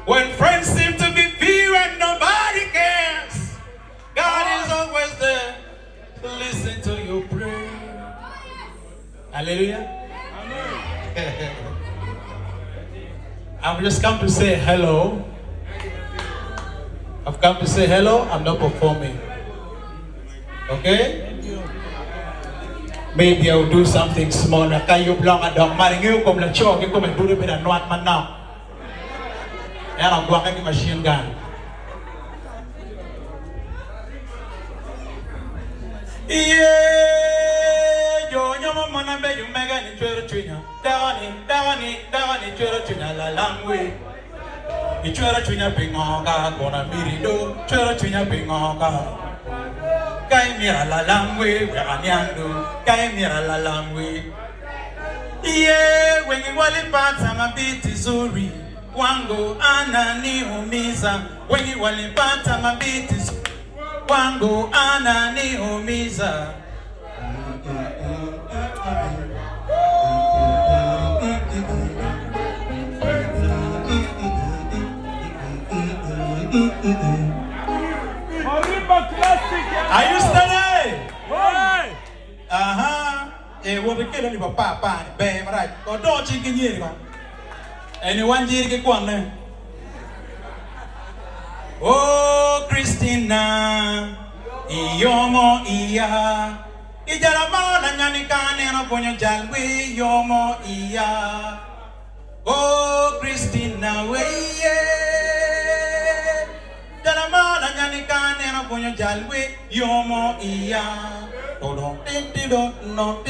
When friends seem to be few and nobody cares, God is always there to listen to your prayer. Hallelujah. I've just come to say hello. I've come to say hello. I'm not performing. Okay? Maybe I'll do something small. Can you belong at dog? Maringu come la chok. You come and do it with a not man now. And I'm going to machine gun. Yeah, yo mama be you mega ni chero chunya. Dawani chero chunya la langwe. Ni chero chunya pingoka kona mirido. Chero chunya pingoka. Kai mira la langwe, we anyando. Kai mira la langwe. Yeah, when you wali pata mabiti zuri. Wango anani umiza. When you wali pata mabiti zuri. Wango anani umiza. Are you studying? What the kid only papa, babe, right? Or don't chicken here. Anyone here get one? Oh, Christina, Iyomo Iya. Ijaramana Yanikane no Ponyo Jalwe, Yomo Iya. Oh, Christina, way. Jaramana Yanikane no Ponyo Jalwe, Yomo Iya. Oh, don't no,